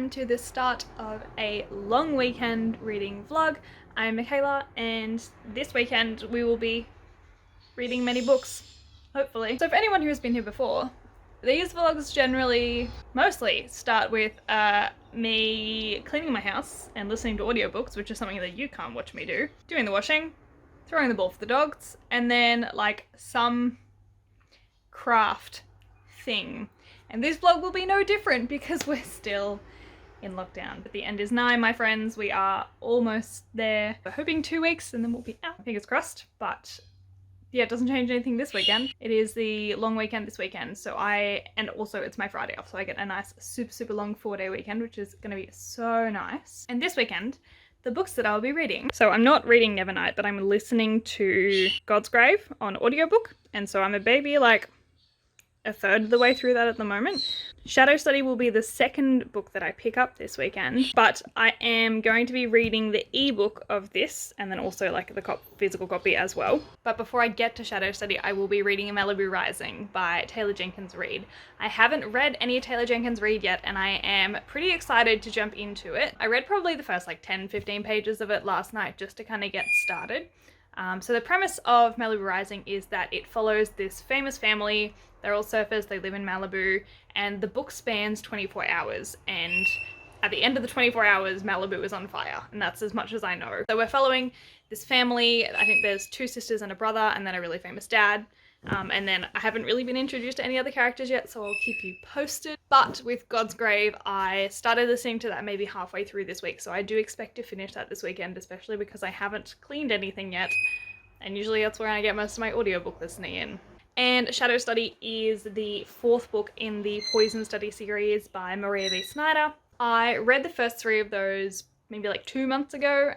welcome to the start of a long weekend reading vlog. I'm Michaela, and this weekend we will be reading many books, hopefully. So for anyone who's been here before, these vlogs generally, mostly start with me cleaning my house and listening to audiobooks, which is something that you can't watch me do, doing the washing, throwing the ball for the dogs, and then like some craft thing. And this vlog will be no different because we're still in lockdown. But the end is nigh, my friends. We are almost there. We're hoping 2 weeks and then we'll be out. Fingers crossed. But yeah, it doesn't change anything this weekend. It is the long weekend this weekend. And also it's my Friday off. So I get a nice super long 4-day weekend, which is going to be so nice. And this weekend, the books that I'll be reading. So I'm not reading Nevernight, but I'm listening to Godsgrave on audiobook. And so I'm a baby like a third of the way through that at the moment. Shadow Study will be the second book that I pick up this weekend, but I am going to be reading the ebook of this and then also like the physical copy as well. But before I get to Shadow Study, I will be reading Malibu Rising by Jenkins Reid. I haven't read any Taylor Jenkins Reid yet, and I am pretty excited to jump into it. I read probably the first like 10-15 pages of it last night just to kind of get started. So the premise of Malibu Rising is that it follows this famous family. They're all surfers, they live in Malibu, and the book spans 24 hours, and at the end of the 24 hours, Malibu is on fire, and that's as much as I know. So we're following this family. I think there's 2 sisters and a brother, and then a really famous dad. And then I haven't really been introduced to any other characters yet, so I'll keep you posted. But with Godsgrave, I started listening to that maybe halfway through this week, so I do expect to finish that this weekend, especially because I haven't cleaned anything yet, and usually that's where I get most of my audiobook listening in. And Shadow Study is the 4th book in the Poison Study series by Maria V. Snyder. I read the first 3 of those maybe like 2 months ago.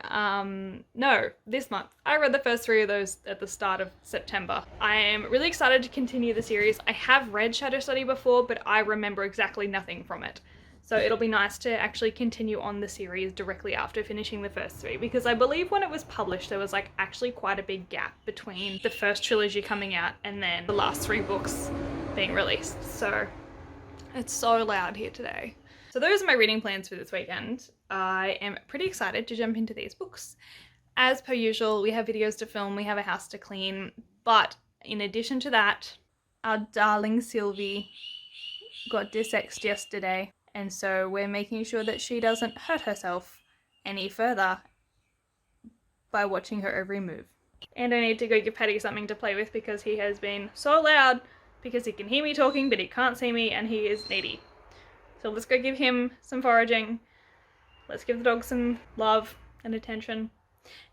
No, this month. I read the first 3 of those at the start of September. I am really excited to continue the series. I have read Shadow Study before, but I remember exactly nothing from it. So it'll be nice to actually continue on the series directly after finishing the first 3, because I believe when it was published there was like actually quite a big gap between the first trilogy coming out and then the last 3 books being released. So it's so loud here today. So those are my reading plans for this weekend. I am pretty excited to jump into these books. As per usual, we have videos to film, we have a house to clean, but in addition to that, our darling Sylvie got dissexed yesterday. And so we're making sure that she doesn't hurt herself any further by watching her every move. And I need to go give Paddy something to play with because he has been so loud because he can hear me talking but he can't see me and he is needy. So let's go give him some foraging. Let's give the dog some love and attention.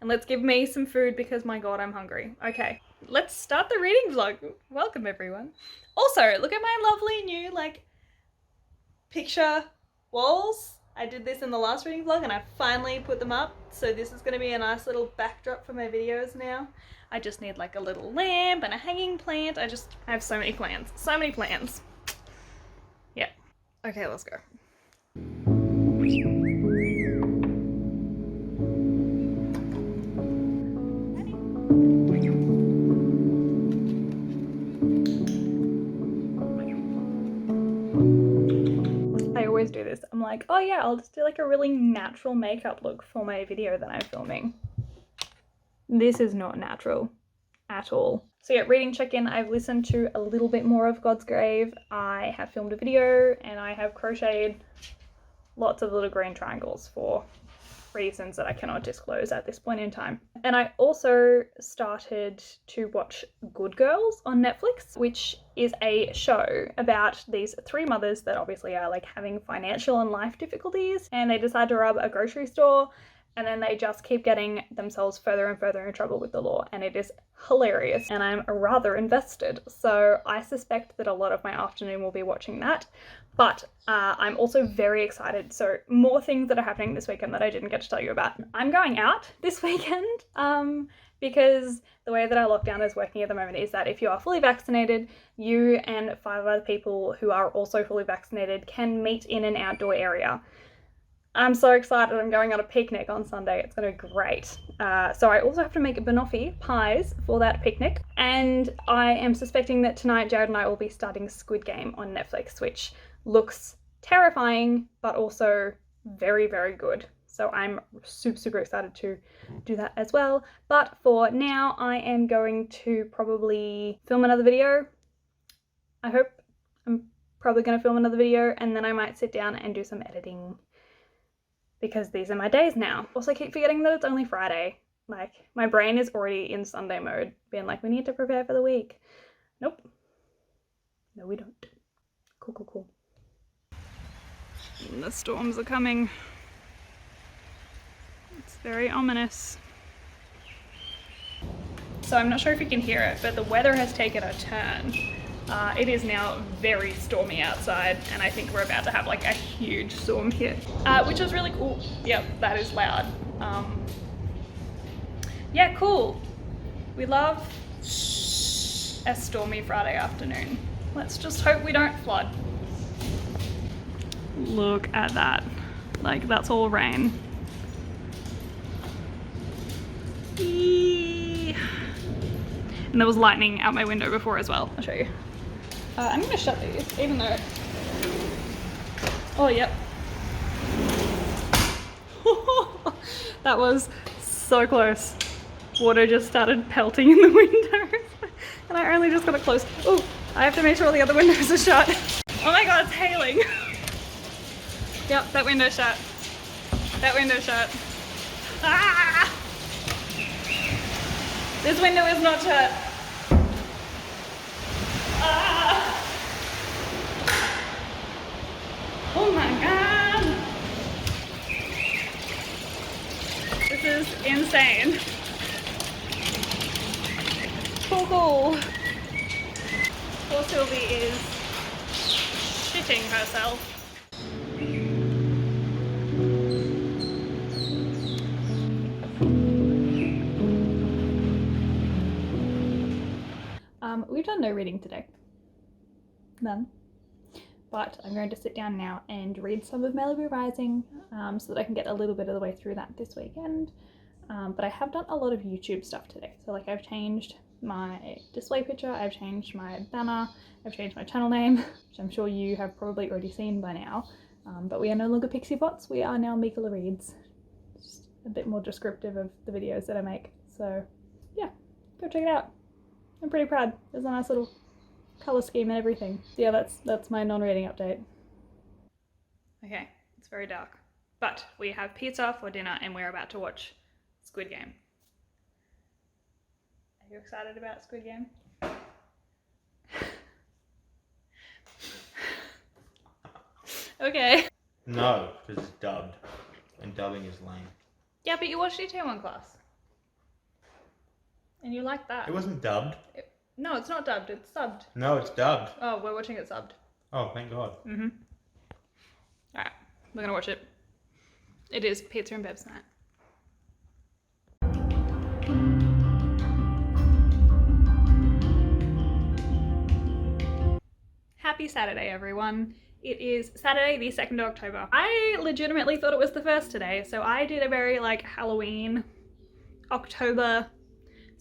And let's give me some food because my god, I'm hungry. Okay, let's start the reading vlog. Welcome everyone. Also, look at my lovely new picture walls. I did this in the last reading vlog and I finally put them up, so this is going to be a nice little backdrop for my videos now. I just need like a little lamp and a hanging plant. I have so many plans. So many plans. Yeah. Okay, let's go. Do this. I'm like, oh yeah, I'll just do like a really natural makeup look for my video that I'm filming. This is not natural at all. So yeah, reading check-in. I've listened to a little bit more of Godsgrave. I have filmed a video and I have crocheted lots of little green triangles for reasons that I cannot disclose at this point in time. And I also started to watch Good Girls on Netflix, which is a show about these 3 mothers that obviously are like having financial and life difficulties, and they decide to rob a grocery store, and then they just keep getting themselves further and further in trouble with the law, and it is hilarious and I'm rather invested. So I suspect that a lot of my afternoon will be watching that. But I'm also very excited. So more things that are happening this weekend that I didn't get to tell you about. I'm going out this weekend because the way that our lockdown is working at the moment is that if you are fully vaccinated, you and 5 other people who are also fully vaccinated can meet in an outdoor area. I'm so excited. I'm going on a picnic on Sunday. It's going to be great. So I also have to make banoffee pies for that picnic. And I am suspecting that tonight Jared and I will be starting Squid Game on Netflix, which looks terrifying, but also very, very good. So I'm super, super excited to do that as well. But for now, I am going to probably film another video. I hope. I'm probably going to film another video, and then I might sit down and do some editing because these are my days now. Also, I keep forgetting that it's only Friday. Like, my brain is already in Sunday mode, being like, we need to prepare for the week. Nope. No, we don't. Cool, cool, cool. And the storms are coming. It's very ominous. So I'm not sure if you can hear it, but the weather has taken a turn. It is now very stormy outside, and I think we're about to have like a huge storm hit, which is really cool. Yep, that is loud. Yeah, cool. We love a stormy Friday afternoon. Let's just hope we don't flood. Look at that. Like, that's all rain. Eee. And there was lightning out my window before as well. I'll show you. I'm gonna shut these, even though... Oh, yep. That was so close. Water just started pelting in the windows. And I only just got it closed. Oh, I have to make sure all the other windows are shut. Oh my god, it's hailing. Yep, that window's shut. That window's shut. Ah! This window is not shut. Ah! Oh my god! This is insane. Cool. Poor Sylvie is shitting herself. We've done no reading today. None. But I'm going to sit down now and read some of Malibu Rising so that I can get a little bit of the way through that this weekend. But I have done a lot of YouTube stuff today. So like, I've changed my display picture, I've changed my banner, I've changed my channel name, which I'm sure you have probably already seen by now. But we are no longer pixiepotz, we are now meekela Reids. Just a bit more descriptive of the videos that I make. So yeah, go check it out. I'm pretty proud. There's a nice little colour scheme and everything. So yeah, that's my non-reading update. Okay, it's very dark. But we have pizza for dinner and we're about to watch Squid Game. Are you excited about Squid Game? Okay. No, because it's dubbed. And dubbing is lame. Yeah, but you watched your T1 class. And you liked that. It wasn't dubbed. No, it's not dubbed, it's subbed. No, it's dubbed. Oh, we're watching it subbed. Oh, thank God. Mm-hmm. Alright, we're gonna watch it. It is pizza and Beb's night. Happy Saturday, everyone. It is Saturday, the 2nd of October. I legitimately thought it was the 1st today, so I did a very like Halloween, October,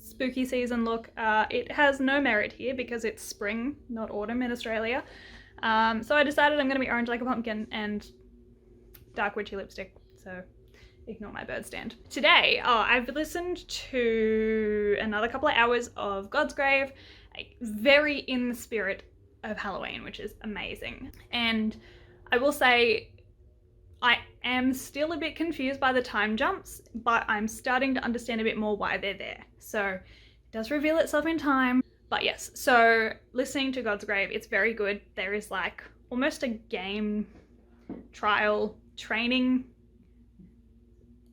spooky season look. It has no merit here because it's spring, not autumn in Australia. So I decided I'm gonna be orange like a pumpkin and dark witchy lipstick, so ignore my bird stand. Today, I've listened to another couple of hours of Godsgrave, very in the spirit of Halloween, which is amazing. And I will say, I am still a bit confused by the time jumps, but I'm starting to understand a bit more why they're there. So it does reveal itself in time. But yes, so listening to Godsgrave, it's very good. There is like almost a game trial training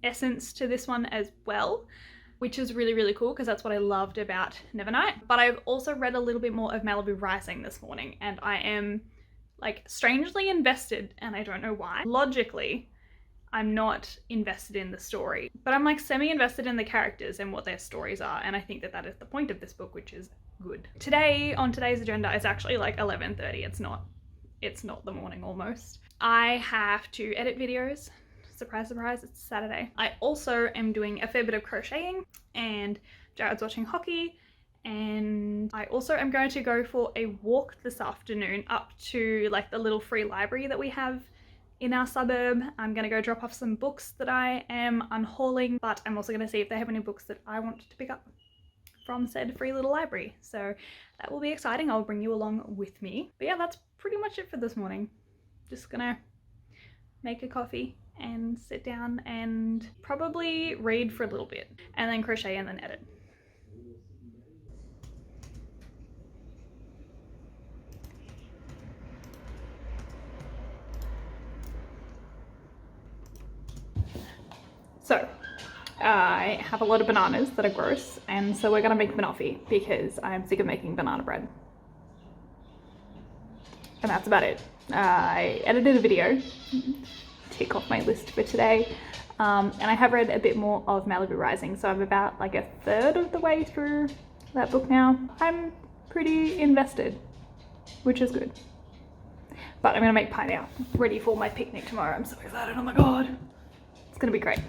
essence to this one as well, which is really, really cool because that's what I loved about Nevernight. But I've also read a little bit more of Malibu Rising this morning and I am like strangely invested, and I don't know why. Logically, I'm not invested in the story, but I'm like semi-invested in the characters and what their stories are, and I think that that is the point of this book, which is good. Today, on today's agenda, it's actually like 11:30. It's not the morning almost. I have to edit videos. Surprise, surprise, it's Saturday. I also am doing a fair bit of crocheting, and Jared's watching hockey, and I also am going to go for a walk this afternoon up to like the little free library that we have in our suburb. I'm gonna go drop off some books that I am unhauling, but I'm also gonna see if they have any books that I want to pick up from said free little library. So that will be exciting. I'll bring you along with me. But yeah, that's pretty much it for this morning. Just gonna make a coffee and sit down and probably read for a little bit and then crochet and then edit. So I have a lot of bananas that are gross, and so we're gonna make banoffee because I'm sick of making banana bread. And that's about it. I edited a video, tick off my list for today, and I have read a bit more of Malibu Rising, so I'm about like a third of the way through that book now. I'm pretty invested, which is good. But I'm gonna make pie now, ready for my picnic tomorrow. I'm so excited, oh my god. It's gonna be great.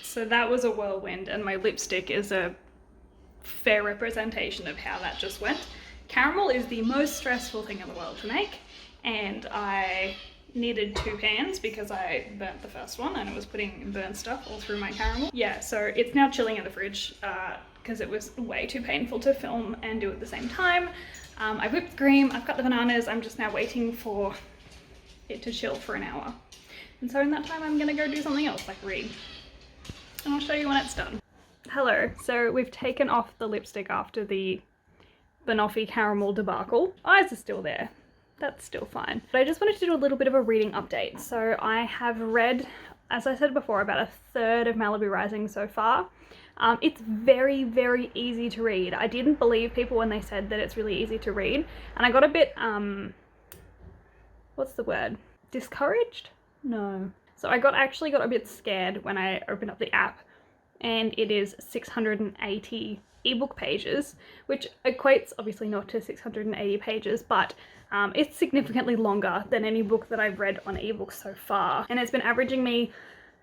So that was a whirlwind, and my lipstick is a fair representation of how that just went. Caramel is the most stressful thing in the world to make, and I needed 2 pans because I burnt the first one and it was putting burnt stuff all through my caramel. Yeah, so it's now chilling in the fridge because it was way too painful to film and do at the same time. I whipped cream, I've got the bananas, I'm just now waiting for it to chill for an hour. And so in that time I'm gonna go do something else like read. And I'll show you when it's done. Hello, so we've taken off the lipstick after the banoffee caramel debacle. Eyes are still there. That's still fine. But I just wanted to do a little bit of a reading update. So I have read, as I said before, about a third of Malibu Rising so far. It's very, very easy to read. I didn't believe people when they said that it's really easy to read. And I got a bit, what's the word? Discouraged? No. So I actually got a bit scared when I opened up the app, and it is 680 ebook pages, which equates obviously not to 680 pages, but it's significantly longer than any book that I've read on ebook so far. And it's been averaging me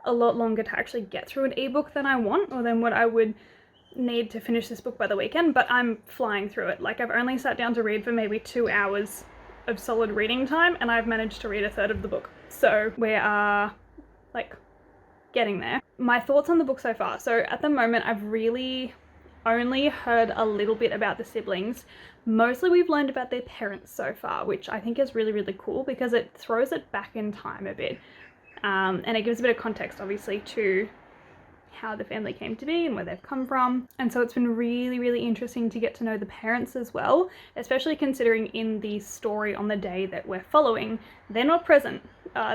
a lot longer to actually get through an ebook than I want, or than what I would need to finish this book by the weekend, but I'm flying through it. Like, I've only sat down to read for maybe 2 hours of solid reading time, and I've managed to read a third of the book. So we are like getting there. My thoughts on the book so far. So at the moment, I've really only heard a little bit about the siblings. Mostly we've learned about their parents so far, which I think is really, really cool because it throws it back in time a bit. And it gives a bit of context, obviously, to how the family came to be and where they've come from. And so it's been really, really interesting to get to know the parents as well, especially considering in the story on the day that we're following, they're not present.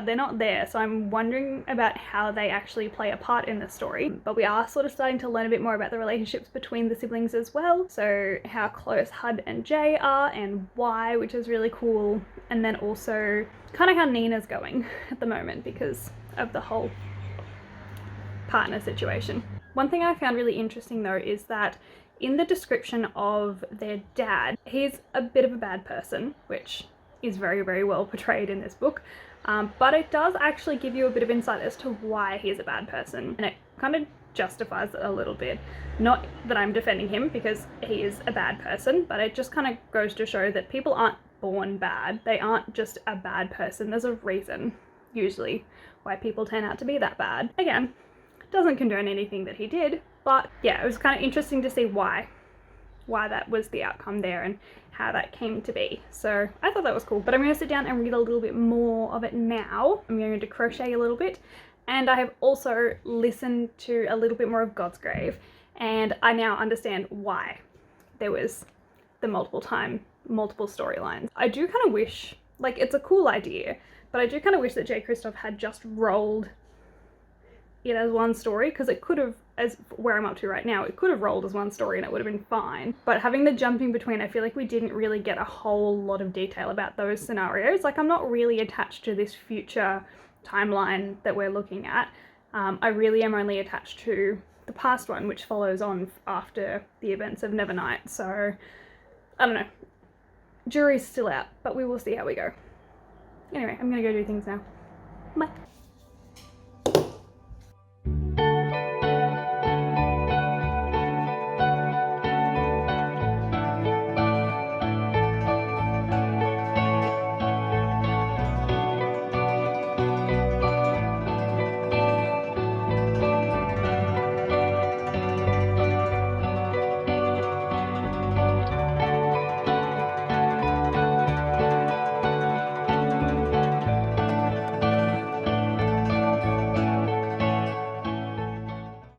They're not there, so I'm wondering about how they actually play a part in the story. But we are sort of starting to learn a bit more about the relationships between the siblings as well. So how close Hud and Jay are and why, which is really cool. And then also kind of how Nina's going at the moment because of the whole partner situation. One thing I found really interesting though is that in the description of their dad, he's a bit of a bad person, which is very, very well portrayed in this book. But it does actually give you a bit of insight as to why he's a bad person, and it kind of justifies it a little bit. Not that I'm defending him because he is a bad person, but it just kind of goes to show that people aren't born bad. They aren't just a bad person. There's a reason, usually, why people turn out to be that bad. Again, doesn't condone anything that he did, but yeah, it was kind of interesting to see why that was the outcome there and how that came to be. So I thought that was cool, but I'm going to sit down and read a little bit more of it now. I'm going to crochet a little bit, and I have also listened to a little bit more of Godsgrave, and I now understand why there was the multiple storylines. I do kind of wish, like, it's a cool idea, but I do kind of wish that Kristoff had just rolled it as one story, because it could have, as where I'm up to right now, it could have rolled as one story and it would have been fine. But having the jumping between, I feel like we didn't really get a whole lot of detail about those scenarios. Like, I'm not really attached to this future timeline that we're looking at. I really am only attached to the past one, which follows on after the events of Nevernight. So I don't know, jury's still out, but we will see how we go. Anyway, I'm gonna go do things now. Bye.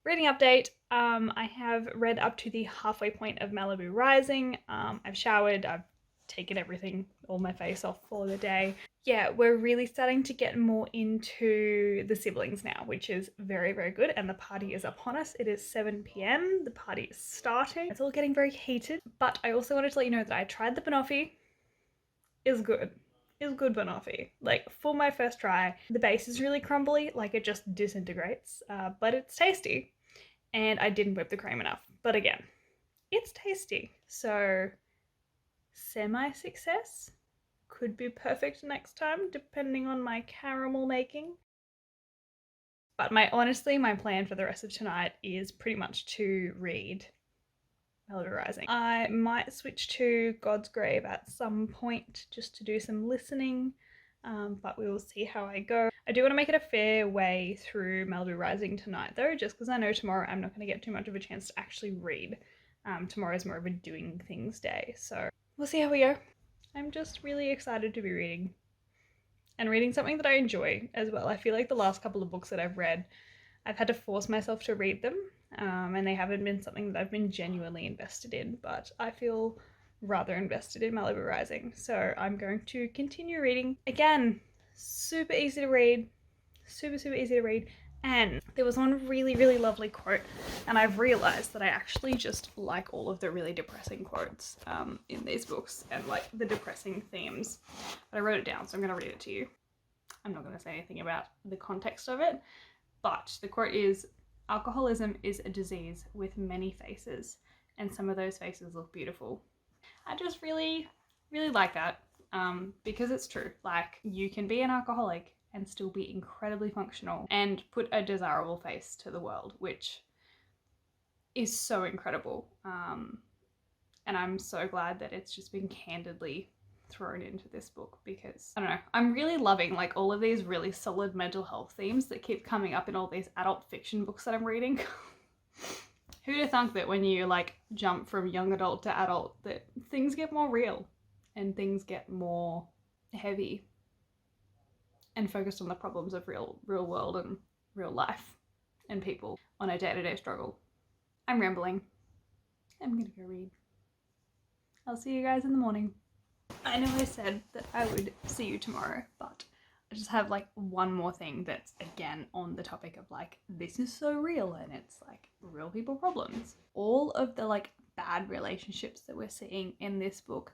Reading update, I have read up to the halfway point of Malibu Rising. I've showered, I've taken everything, all my face off for the day. Yeah, we're really starting to get more into the siblings now, which is very, very good. And the party is upon us. It is 7 p.m. The party is starting. It's all getting very heated. But I also wanted to let you know that I tried the banoffee. It's good. It's good banoffee. Like, for my first try, the base is really crumbly, like it just disintegrates, but it's tasty. And I didn't whip the cream enough. But again, it's tasty. So, semi-success. Could be perfect next time, depending on my caramel making. But honestly, my plan for the rest of tonight is pretty much to read Malibu Rising. I might switch to Godsgrave at some point just to do some listening, but we will see how I go. I do want to make it a fair way through Malibu Rising tonight though, just because I know tomorrow I'm not going to get too much of a chance to actually read. Tomorrow is more of a doing things day, so we'll see how we go. I'm just really excited to be reading. And reading something that I enjoy as well. I feel like the last couple of books that I've read, I've had to force myself to read them, and they haven't been something that I've been genuinely invested in, but I feel rather invested in Malibu Rising, so I'm going to continue reading. Again, super easy to read, super easy to read, and there was one really, really lovely quote, and I've realised that I actually just like all of the really depressing quotes in these books, and like the depressing themes, but I wrote it down, so I'm going to read it to you. I'm not going to say anything about the context of it, but the quote is, "Alcoholism is a disease with many faces, and some of those faces look beautiful." I just really, really like that, because it's true. Like, you can be an alcoholic and still be incredibly functional and put a desirable face to the world, which is so incredible. And I'm so glad that it's just been candidly thrown into this book, because I don't know, I'm really loving like all of these really solid mental health themes that keep coming up in all these adult fiction books that I'm reading. Who'd have thunk that when you like jump from young adult to adult that things get more real and things get more heavy and focused on the problems of real world and real life and people on a day-to-day struggle. I'm rambling. I'm gonna go read. I'll see you guys in the morning. I know I said that I would see you tomorrow, but I just have like one more thing that's again on the topic of like, this is so real, and it's like real people problems. All of the like bad relationships that we're seeing in this book,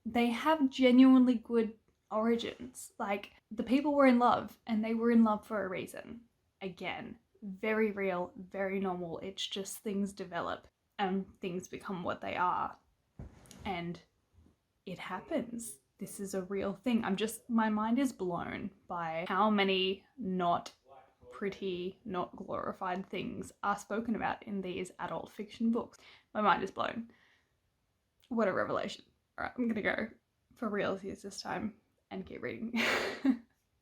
they have genuinely good origins. Like, the people were in love, and they were in love for a reason. Again, very real, very normal. It's just things develop and things become what they are, and it happens. This is a real thing. My mind is blown by how many not pretty, not glorified things are spoken about in these adult fiction books. My mind is blown. What a revelation. All right, I'm gonna go for realsies this time and keep reading.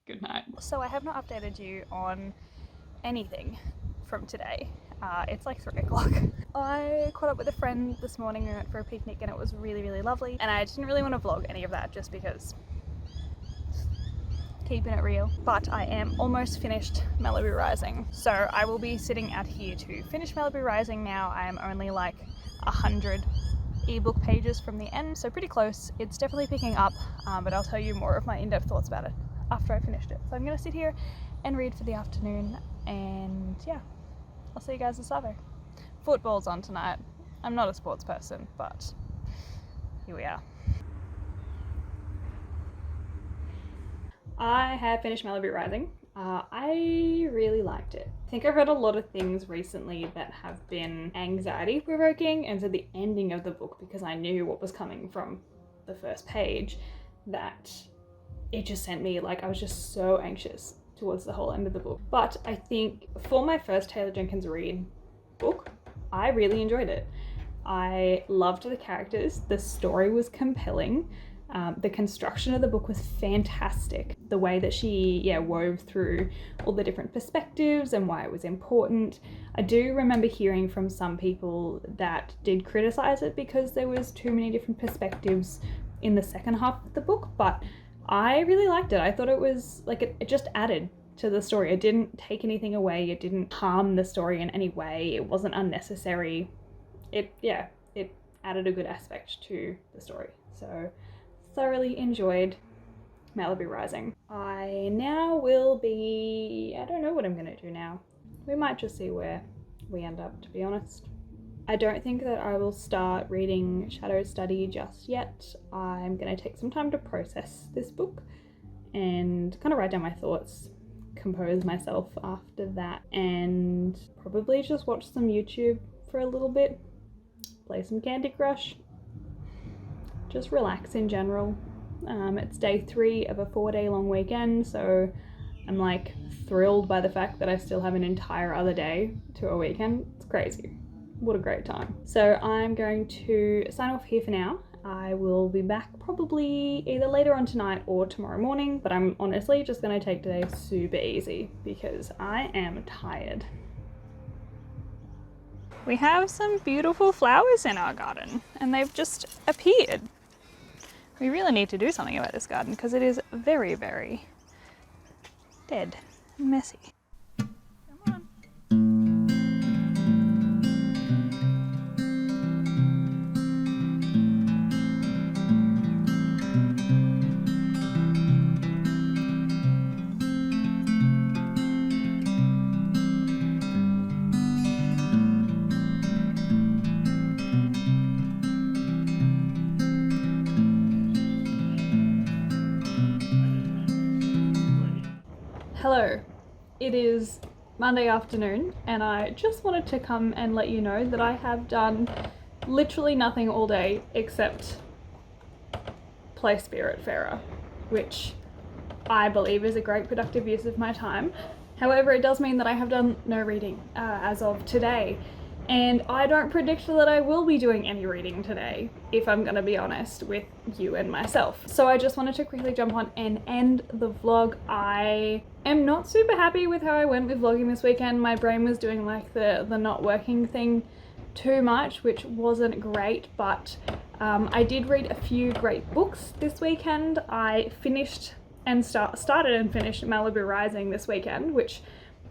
Good night. So I have not updated you on anything from today. It's like 3 o'clock. I caught up with a friend this morning. We went for a picnic and it was really, really lovely. And I didn't really want to vlog any of that just because keeping it real. But I am almost finished Malibu Rising. So I will be sitting out here to finish Malibu Rising now. I am only like 100 ebook pages from the end, so pretty close. It's definitely picking up, but I'll tell you more of my in-depth thoughts about it after I finished it. So I'm gonna sit here and read for the afternoon, and yeah, I'll see you guys at Savo. Football's on tonight. I'm not a sports person, but here we are. I have finished Malibu Rising. I really liked it. I think I've read a lot of things recently that have been anxiety provoking, and so the ending of the book, because I knew what was coming from the first page, that it just sent me, like, I was just so anxious towards the whole end of the book. But I think for my first Taylor Jenkins Reid book, I really enjoyed it. I loved the characters, the story was compelling, the construction of the book was fantastic. The way that she wove through all the different perspectives and why it was important. I do remember hearing from some people that did criticize it because there was too many different perspectives in the second half of the book, but I really liked it. I thought it was like, it just added to the story. It didn't take anything away. It didn't harm the story in any way. It wasn't unnecessary. It added a good aspect to the story. So thoroughly enjoyed Malibu Rising. I now will be, I don't know what I'm gonna do now. We might just see where we end up, to be honest. I don't think that I will start reading Shadow Study just yet. I'm gonna take some time to process this book and kind of write down my thoughts, compose myself after that, and probably just watch some YouTube for a little bit, play some Candy Crush, just relax in general. It's day 3 of a 4-day long weekend, so I'm like thrilled by the fact that I still have an entire other day to a weekend. It's crazy. What a great time. So I'm going to sign off here for now. I will be back probably either later on tonight or tomorrow morning, but I'm honestly just going to take today super easy because I am tired. We have some beautiful flowers in our garden and they've just appeared. We really need to do something about this garden because it is very, very dead and messy. Come on. Hello, it is Monday afternoon and I just wanted to come and let you know that I have done literally nothing all day except play Spiritfarer, which I believe is a great productive use of my time. However, it does mean that I have done no reading as of today, and I don't predict that I will be doing any reading today, if I'm gonna be honest with you and myself. So I just wanted to quickly jump on and end the vlog. I am not super happy with how I went with vlogging this weekend. My brain was doing like the not working thing too much, which wasn't great, but I did read a few great books this weekend. I finished and started and finished Malibu Rising this weekend, which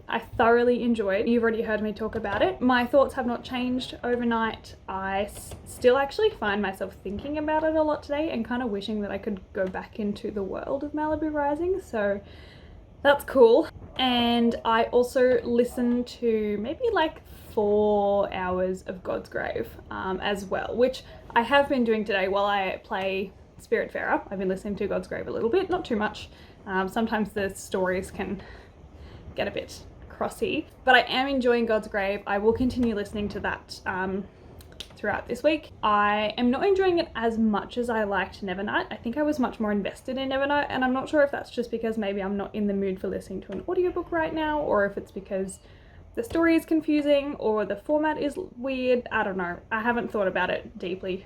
I thoroughly enjoyed. You've already heard me talk about it. My thoughts have not changed overnight. I still actually find myself thinking about it a lot today and kind of wishing that I could go back into the world of Malibu Rising, so that's cool. And I also listened to maybe like 4 hours of Godsgrave as well, which I have been doing today while I play Spiritfarer. I've been listening to Godsgrave a little bit, not too much. Sometimes the stories can get a bit crossy, but I am enjoying Godsgrave. I will continue listening to that throughout this week. I am not enjoying it as much as I liked Nevernight. I think I was much more invested in Nevernight, and I'm not sure if that's just because maybe I'm not in the mood for listening to an audiobook right now, or if it's because the story is confusing or the format is weird. I don't know. I haven't thought about it deeply,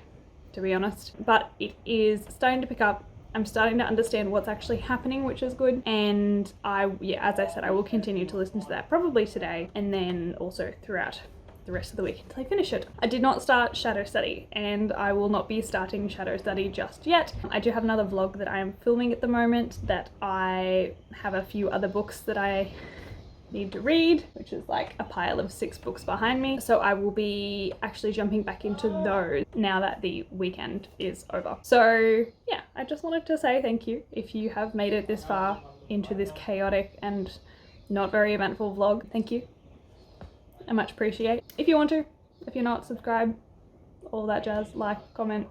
to be honest, but it is starting to pick up. I'm starting to understand what's actually happening, which is good. And as I said, I will continue to listen to that probably today and then also throughout the rest of the week until I finish it. I did not start Shadow Study and I will not be starting Shadow Study just yet. I do have another vlog that I am filming at the moment that I have a few other books that I need to read, which is like a pile of 6 books behind me. So I will be actually jumping back into those now that the weekend is over. So yeah, I just wanted to say thank you if you have made it this far into this chaotic and not very eventful vlog. Thank you. I much appreciate. If you want to, if you're not, subscribe, all that jazz, like, comment,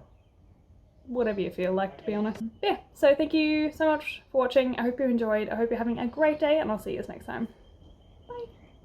whatever you feel like, to be honest. Yeah, so thank you so much for watching. I hope you enjoyed. I hope you're having a great day and I'll see you next time.